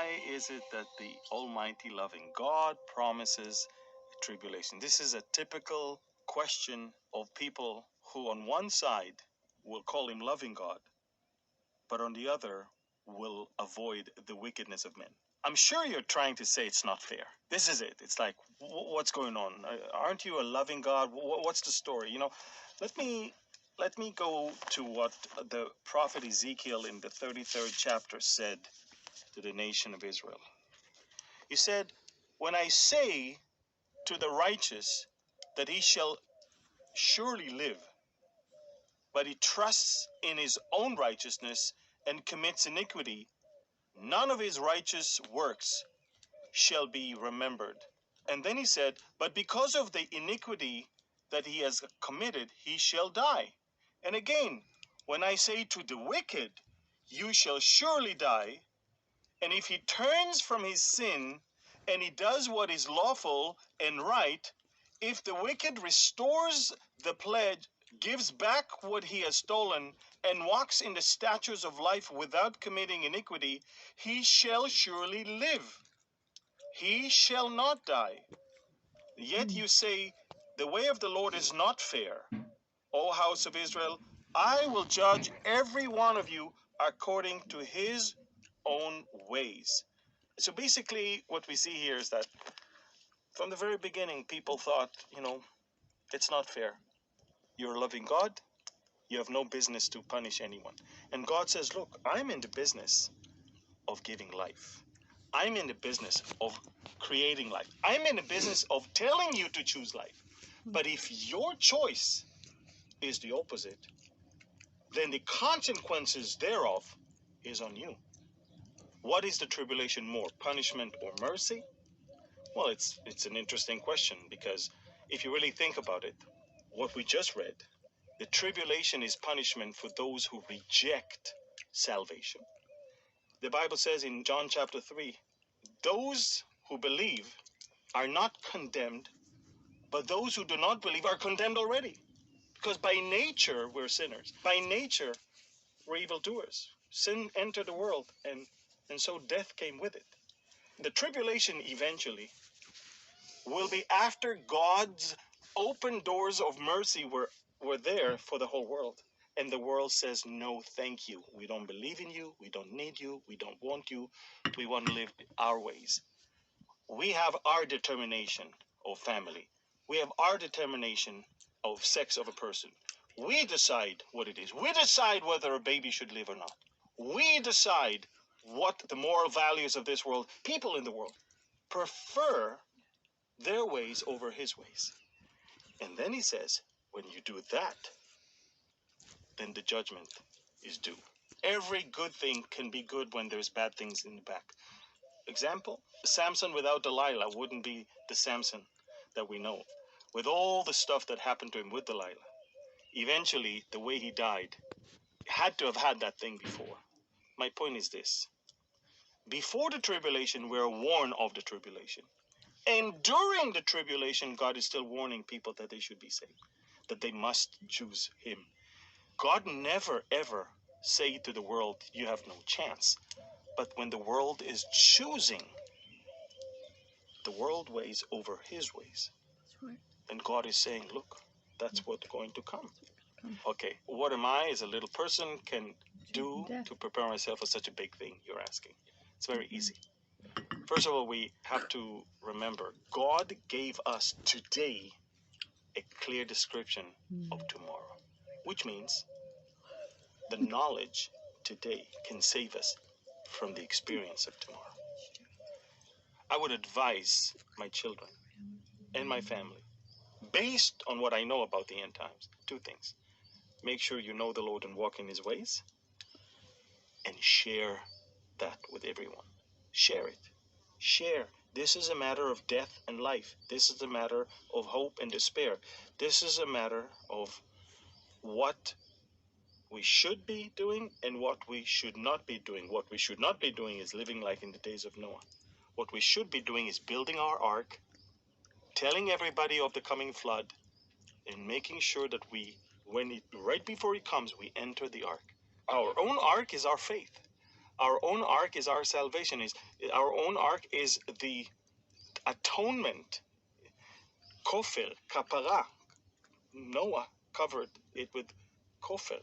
why is it that the almighty loving God promises a tribulation? This is a typical question of people who on one side will call him loving God, but on the other will avoid the wickedness of men. I'm sure you're trying to say it's not fair. This is it. It's like, what's going on? Aren't you a loving God? What's the story? Let me go to what the prophet Ezekiel in the 33rd chapter said to the nation of Israel. He said, when I say to the righteous that he shall surely live, but he trusts in his own righteousness and commits iniquity, none of his righteous works shall be remembered. And then he said, but because of the iniquity that he has committed, he shall die. And again, when I say to the wicked, you shall surely die, and if he turns from his sin and he does what is lawful and right, if the wicked restores the pledge, gives back what he has stolen, and walks in the statutes of life without committing iniquity, he shall surely live. He shall not die. Yet you say, the way of the Lord is not fair. O house of Israel, I will judge every one of you according to his own ways. So basically, what we see here is that from the very beginning, people thought, it's not fair. You're a loving God. You have no business to punish anyone. And God says, look, I'm in the business of giving life. I'm in the business of creating life. I'm in the business of telling you to choose life. But if your choice is the opposite, then the consequences thereof is on you. What is the tribulation more, punishment or mercy? Well, it's an interesting question, because if you really think about it, what we just read, the tribulation is punishment for those who reject salvation. The Bible says in John chapter 3, those who believe are not condemned, but those who do not believe are condemned already. Because by nature, we're sinners. By nature, we're evildoers. Sin entered the world, and so death came with it. The tribulation eventually will be after God's open doors of mercy were there for the whole world. And the world says, no, thank you. We don't believe in you. We don't need you. We don't want you. We want to live our ways. We have our determination of family. We have our determination of sex of a person. We decide what it is. We decide whether a baby should live or not. We decide what the moral values of this world, people in the world, prefer their ways over his ways. And then he says, when you do that, then the judgment is due. Every good thing can be good when there's bad things in the back. Example, Samson without Delilah wouldn't be the Samson that we know. With all the stuff that happened to him with Delilah, eventually the way he died had to have had that thing before. My point is this. Before the tribulation, we're warned of the tribulation. And during the tribulation, God is still warning people that they should be saved, that they must choose him. God never, ever say to the world, you have no chance. But when the world is choosing the world ways over his ways, and God is saying, look, that's what's going to come. Okay, what am I as a little person can do to prepare myself for such a big thing you're asking? It's very easy. First of all, we have to remember, God gave us today a clear description of tomorrow, which means the knowledge today can save us from the experience of tomorrow. I would advise my children and my family, based on what I know about the end times, two things. Make sure you know the Lord and walk in his ways, and share that with everyone. Share it. Share. This is a matter of death and life. This is a matter of hope and despair. This is a matter of what we should be doing and what we should not be doing. What we should not be doing is living like in the days of Noah. What we should be doing is building our ark, telling everybody of the coming flood, and making sure that right before he comes, we enter the ark. Our own ark is our faith. Our own ark is our salvation. Our own ark is the atonement. Kofel, kapara. Noah covered it with kofel.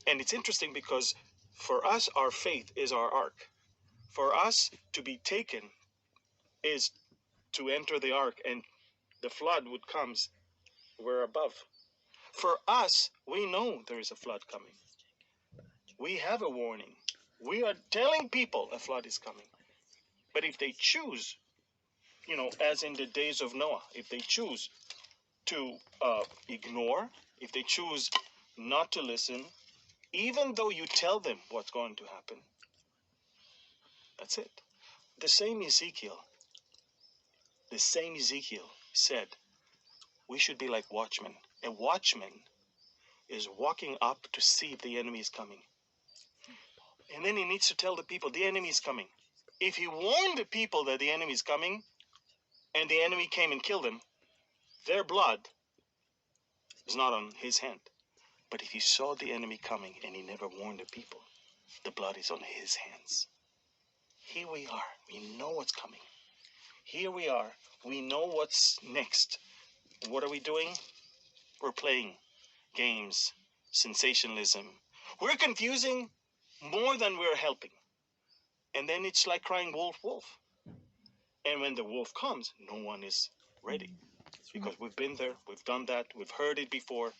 And it's interesting because for us, our faith is our ark. For us to be taken is to enter the ark, and the flood would comes, we're above. For us, we know there is a flood coming. We have a warning. We are telling people a flood is coming. But if they choose, as in the days of Noah, if they choose to ignore, if they choose not to listen, even though you tell them what's going to happen, that's it. The same Ezekiel said, we should be like watchmen. A watchman is walking up to see if the enemy is coming. And then he needs to tell the people, the enemy is coming. If he warned the people that the enemy is coming, and the enemy came and killed them, their blood is not on his hand. But if he saw the enemy coming and he never warned the people, the blood is on his hands. Here we are. We know what's coming. Here we are. We know what's next. And what are we doing? We're playing games, sensationalism. We're confusing more than we're helping. And then it's like crying wolf, wolf. And when the wolf comes, no one is ready. Because we've been there, we've done that, we've heard it before.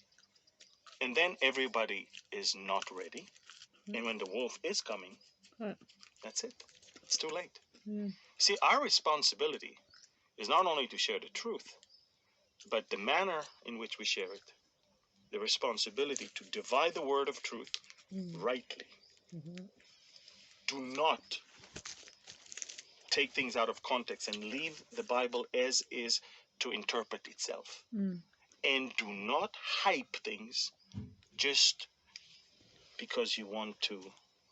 And then everybody is not ready. And when the wolf is coming, that's it. It's too late. See, our responsibility is not only to share the truth, but the manner in which we share it. The responsibility to divide the word of truth rightly. Do not take things out of context and leave the Bible as is to interpret itself. And do not hype things just because you want to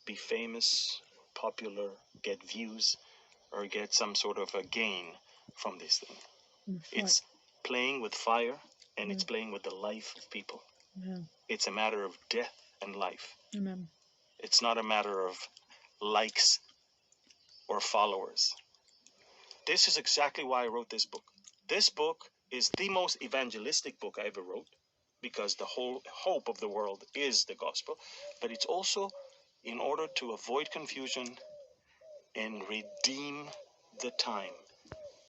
be famous, popular, get views, or get some sort of a gain from this thing. It's playing with fire, and it's playing with the life of people. It's a matter of death and life. It's not a matter of likes or followers. This is exactly why I wrote this book. This book is the most evangelistic book I ever wrote, because the whole hope of the world is the gospel. But it's also in order to avoid confusion and redeem the time.